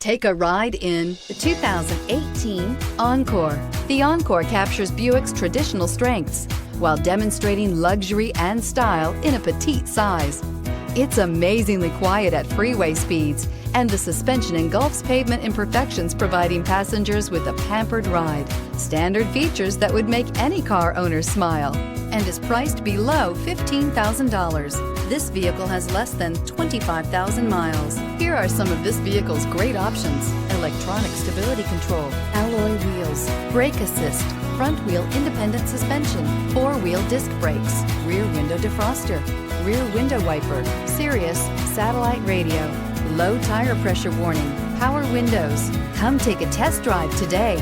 Take a ride in the 2018 Encore. The Encore captures Buick's traditional strengths while demonstrating luxury and style in a petite size. It's amazingly quiet at freeway speeds, and the suspension engulfs pavement imperfections, providing passengers with a pampered ride. Standard features that would make any car owner smile, and is priced below $15,000. This vehicle has less than 25,000 miles. Here are some of this vehicle's great options: electronic stability control, alloy wheels, brake assist, front wheel independent suspension, four-wheel disc brakes, rear window defroster, rear window wiper, Sirius satellite radio, low tire pressure warning, power windows. Come take a test drive today.